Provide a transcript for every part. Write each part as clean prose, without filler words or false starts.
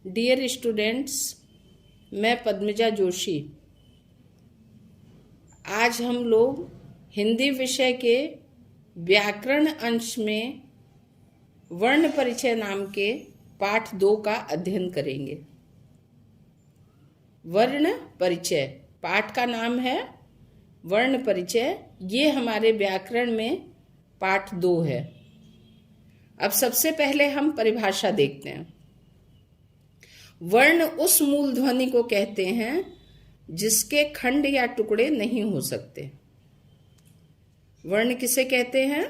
Dear students, मैं पद्मजा जोशी। आज हम लोग हिंदी विषय के व्याकरण अंश में वर्ण परिचय नाम के पाठ 2 का अध्ययन करेंगे। वर्ण परिचय पाठ का नाम है वर्ण परिचय। ये हमारे व्याकरण में पाठ 2 है। अब सबसे पहले हम परिभाषा देखते हैं। वर्ण उस मूल ध्वनि को कहते हैं जिसके खंड या टुकड़े नहीं हो सकते। वर्ण किसे कहते हैं?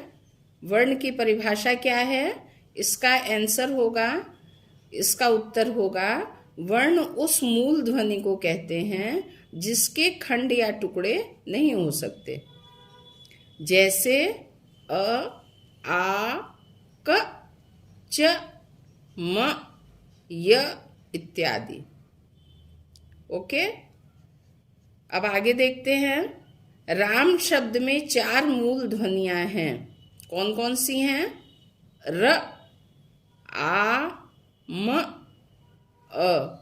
वर्ण की परिभाषा क्या है? इसका आंसर होगा, इसका उत्तर होगा, वर्ण उस मूल ध्वनि को कहते हैं जिसके खंड या टुकड़े नहीं हो सकते। जैसे अ, आ, क, च, म, य इत्यादि। ओके, अब आगे देखते हैं। राम शब्द में 4 मूल ध्वनियां हैं। कौन कौन सी हैं? र, आ, म, अ।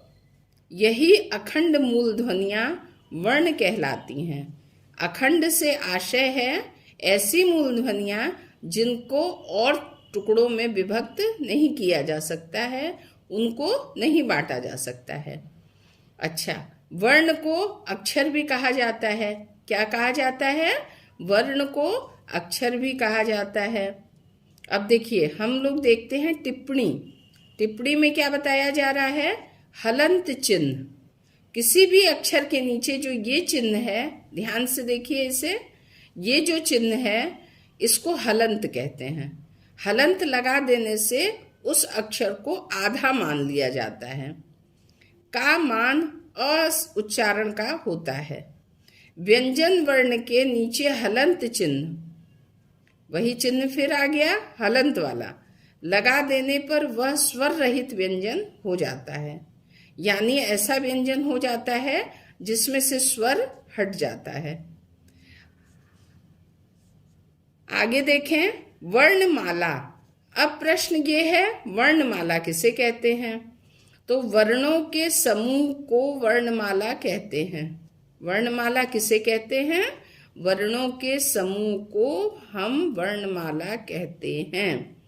यही अखंड मूल ध्वनियां वर्ण कहलाती हैं। अखंड से आशय है ऐसी मूल ध्वनियां जिनको और टुकड़ों में विभक्त नहीं किया जा सकता है, उनको नहीं बांटा जा सकता है। अच्छा, वर्ण को अक्षर भी कहा जाता है। क्या कहा जाता है? वर्ण को अक्षर भी कहा जाता है। अब देखिए, हम लोग देखते हैं टिप्पणी। टिप्पणी में क्या बताया जा रहा है? हलंत चिन्ह। किसी भी अक्षर के नीचे जो ये चिन्ह है, ध्यान से देखिए इसे, ये जो चिन्ह है इसको हलंत कहते हैं। हलंत लगा देने से उस अक्षर को आधा मान लिया जाता है। का मान उच्चारण का होता है। व्यंजन वर्ण के नीचे हलंत चिन्ह, वही चिन्ह फिर आ गया हलंत वाला, लगा देने पर वह स्वर रहित व्यंजन हो जाता है। यानी ऐसा व्यंजन हो जाता है जिसमें से स्वर हट जाता है। आगे देखें, वर्णमाला। अब प्रश्न ये है, वर्णमाला किसे कहते हैं? तो वर्णों के समूह को वर्णमाला कहते हैं। वर्णमाला किसे कहते हैं? वर्णों के समूह को हम वर्णमाला कहते हैं।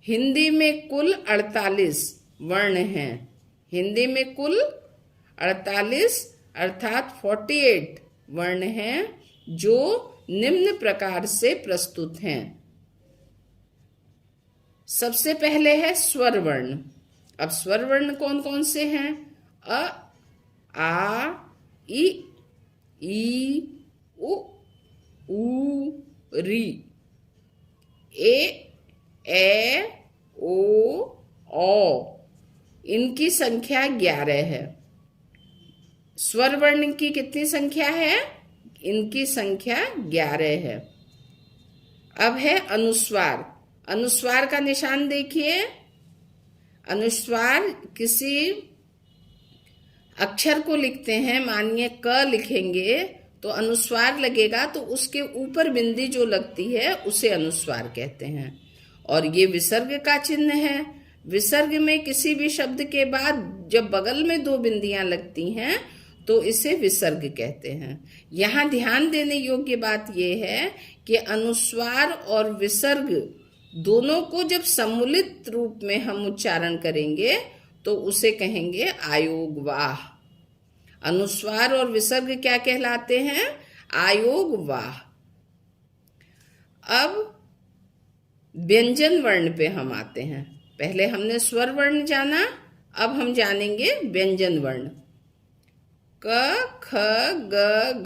हिंदी में कुल 48 वर्ण हैं। हिंदी में कुल 48 अर्थात 48 वर्ण हैं जो निम्न प्रकार से प्रस्तुत हैं। सबसे पहले है स्वर वर्ण। अब स्वर वर्ण कौन कौन से हैं? अ, आ, ई, उ, री, ए, ओ। इनकी संख्या 11 है। स्वर वर्ण की कितनी संख्या है? इनकी संख्या 11 है। अब है अनुस्वार। अनुस्वार का निशान देखिए। अनुस्वार किसी अक्षर को लिखते हैं, मानिए क लिखेंगे तो अनुस्वार लगेगा, तो उसके ऊपर बिंदी जो लगती है उसे अनुस्वार कहते हैं। और ये विसर्ग का चिन्ह है। विसर्ग में किसी भी शब्द के बाद जब बगल में 2 बिंदियां लगती हैं तो इसे विसर्ग कहते हैं। यहाँ ध्यान देने योग्य बात यह है कि अनुस्वार और विसर्ग दोनों को जब सम्मिलित रूप में हम उच्चारण करेंगे तो उसे कहेंगे आयोगवाह। अनुस्वार और विसर्ग क्या कहलाते हैं? आयोगवाह। अब व्यंजन वर्ण पे हम आते हैं। पहले हमने स्वर वर्ण जाना, अब हम जानेंगे व्यंजन वर्ण। क, ख, ग,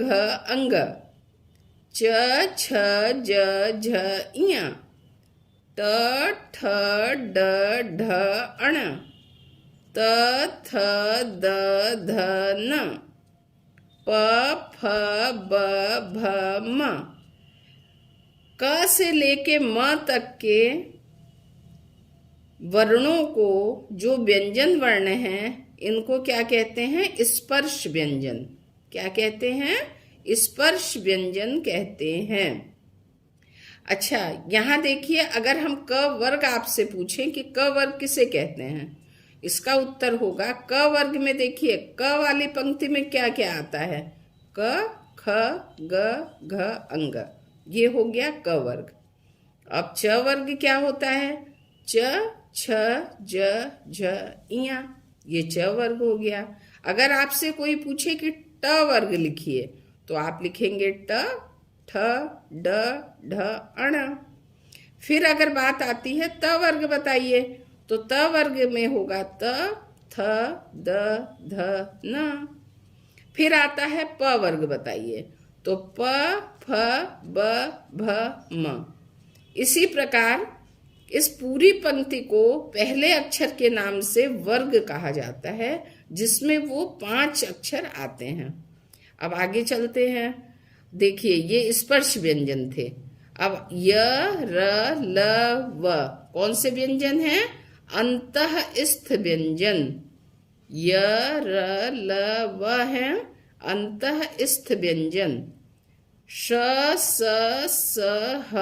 घ, अंग, च, छ, ज, झ, इया, त, ठ, ड, ढ, अण, त, थ, द, ध, न, प, फ, ब, भ, म। क से लेके म तक के वर्णों को जो व्यंजन वर्ण हैं इनको क्या कहते हैं? स्पर्श व्यंजन। क्या कहते हैं? स्पर्श व्यंजन कहते हैं। अच्छा, यहाँ देखिए, अगर हम क वर्ग आपसे पूछें कि क वर्ग किसे कहते हैं, इसका उत्तर होगा क वर्ग में। देखिए क वाली पंक्ति में क्या क्या आता है, क ख ग घ अंग, ये हो गया क वर्ग। अब च वर्ग क्या होता है, च छ ज झ इया, ये च वर्ग हो गया। अगर आपसे कोई पूछे कि ट वर्ग लिखिए तो आप लिखेंगे ट ठ ड ढ अण। फिर अगर बात आती है त वर्ग बताइए तो त वर्ग में होगा त थ द ध न। फिर आता है प वर्ग बताइए तो प फ ब भ म। इसी प्रकार इस पूरी पंक्ति को पहले अक्षर के नाम से वर्ग कहा जाता है, जिसमें वो 5 अक्षर आते हैं। अब आगे चलते हैं। देखिए ये स्पर्श व्यंजन थे। अब य र ल व कौन से व्यंजन हैं, अंतःस्थ व्यंजन। य र ल व हैं अंतःस्थ व्यंजन। श स स ह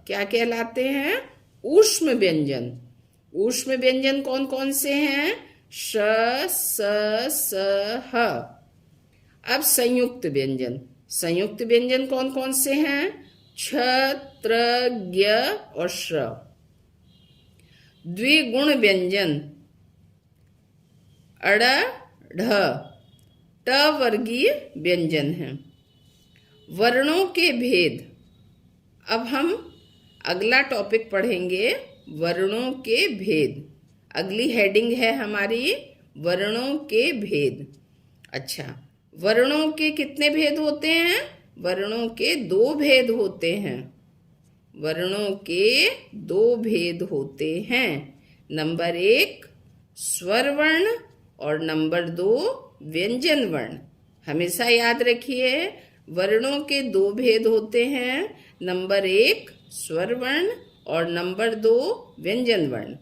क्या कहलाते हैं, ऊष्म व्यंजन। ऊष्म व्यंजन कौन कौन से हैं, श स स ह। अब संयुक्त व्यंजन, संयुक्त व्यंजन कौन कौन से हैं, छ त्र ज्ञ और श्र। द्विगुण व्यंजन अड़ ढ ट वर्गीय व्यंजन हैं। वर्णों के भेद, अब हम अगला टॉपिक पढ़ेंगे वर्णों के भेद। अगली हेडिंग है हमारी वर्णों के भेद। अच्छा, वर्णों के कितने भेद होते हैं, वर्णों के 2 भेद होते हैं। वर्णों के 2 भेद होते हैं। नंबर 1 स्वर वर्ण और नंबर 2 व्यंजन वर्ण। हमेशा याद रखिए वर्णों के 2 भेद होते हैं, नंबर 1 स्वर वर्ण और नंबर 2 व्यंजन वर्ण।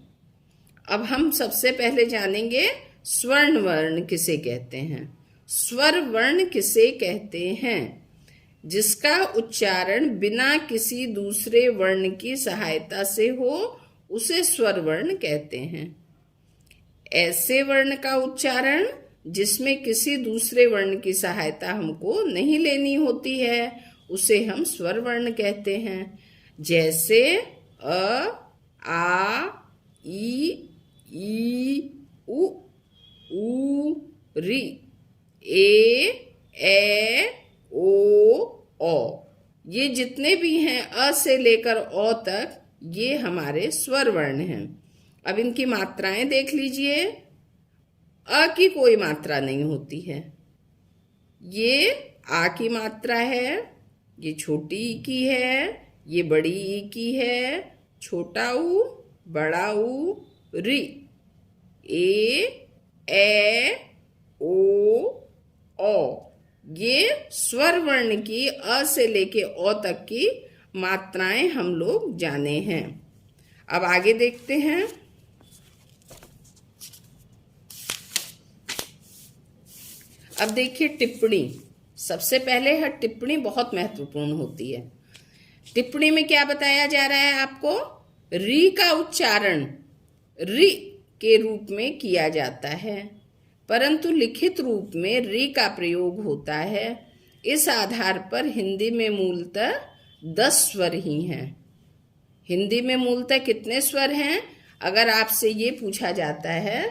अब हम सबसे पहले जानेंगे स्वर्ण वर्ण किसे कहते हैं। स्वर वर्ण किसे कहते हैं, जिसका उच्चारण बिना किसी दूसरे वर्ण की सहायता से हो उसे स्वर वर्ण कहते हैं। ऐसे वर्ण का उच्चारण जिसमें किसी दूसरे वर्ण की सहायता हमको नहीं लेनी होती है उसे हम स्वर वर्ण कहते हैं। जैसे अ, आ, ई, उ, री, ए, ओ। ये जितने भी हैं अ से लेकर ओ तक ये हमारे स्वर वर्ण हैं। अब इनकी मात्राएं देख लीजिए। अ की कोई मात्रा नहीं होती है, ये आ की मात्रा है, ये छोटी ई की है, ये बड़ी ई की है, छोटा ऊ, बड़ा ऊ, री, ए, ओ। ये स्वर वर्ण की अ से लेके ओ तक की मात्राएं हम लोग जाने हैं। अब आगे देखते हैं। अब देखिए टिप्पणी। सबसे पहले है टिप्पणी बहुत महत्वपूर्ण होती है। टिप्पणी में क्या बताया जा रहा है आपको, री का उच्चारण री के रूप में किया जाता है, परंतु लिखित रूप में री का प्रयोग होता है। इस आधार पर हिंदी में मूलतः 10 स्वर ही हैं। हिंदी में मूलतः कितने स्वर हैं, अगर आपसे ये पूछा जाता है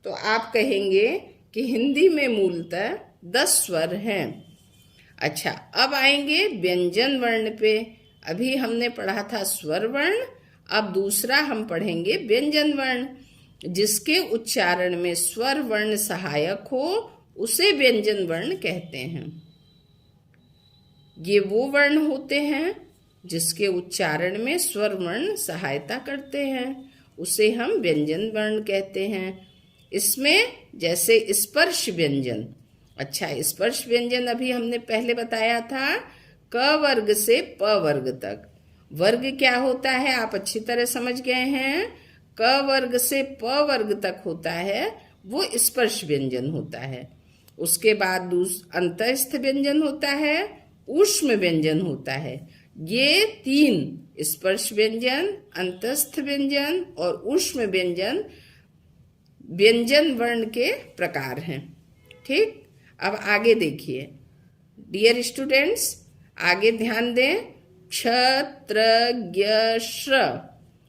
तो आप कहेंगे कि हिंदी में मूलतः 10 स्वर हैं। अच्छा, अब आएंगे व्यंजन वर्ण पे। अभी हमने पढ़ा था स्वर वर्ण, अब दूसरा हम पढ़ेंगे व्यंजन वर्ण। जिसके उच्चारण में स्वर वर्ण सहायक हो उसे व्यंजन वर्ण कहते हैं। ये वो वर्ण होते हैं जिसके उच्चारण में स्वर वर्ण सहायता करते हैं, उसे हम व्यंजन वर्ण कहते हैं। इसमें जैसे स्पर्श व्यंजन। अच्छा, स्पर्श व्यंजन अभी हमने पहले बताया था क वर्ग से प वर्ग तक। वर्ग क्या होता है आप अच्छी तरह समझ गए हैं। क वर्ग से प वर्ग तक होता है वो स्पर्श व्यंजन होता है। उसके बाद अंतःस्थ व्यंजन होता है, ऊष्म व्यंजन होता है। ये 3 स्पर्श व्यंजन, अंतःस्थ व्यंजन और ऊष्म व्यंजन व्यंजन वर्ण के प्रकार हैं। ठीक, अब आगे देखिए डियर स्टूडेंट्स, आगे ध्यान दें। क्ष, त्र, ज्ञ, श्र,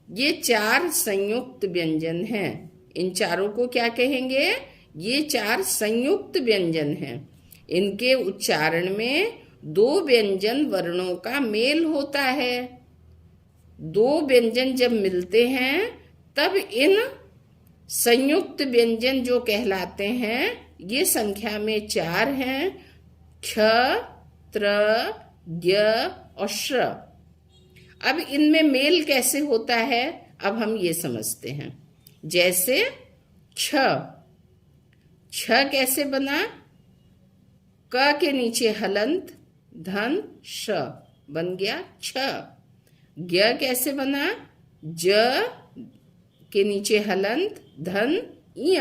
ये 4 संयुक्त व्यंजन हैं। इन चारों को क्या कहेंगे? ये 4 संयुक्त व्यंजन हैं। इनके उच्चारण में 2 व्यंजन वर्णों का मेल होता है। 2 व्यंजन जब मिलते हैं तब इन संयुक्त व्यंजन जो कहलाते हैं, ये संख्या में 4 हैं, क्ष, त्र, ज्ञ और श्र। अब इनमें मेल कैसे होता है, अब हम ये समझते हैं। जैसे क्ष, क्ष कैसे बना? क के नीचे हलंत धन श बन गया क्ष। ज्ञ कैसे बना? ज के नीचे हलंत धन इय।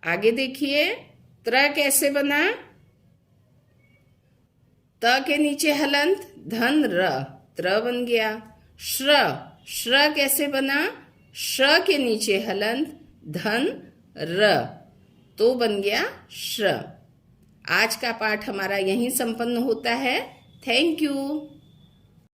आगे देखिए त्र कैसे बना? त के नीचे हलंत धन र, त्र बन गया। श्र, श्र कैसे बना? श के नीचे हलंत धन र, तो बन गया श्र। आज का पाठ हमारा यहीं संपन्न होता है। Thank you.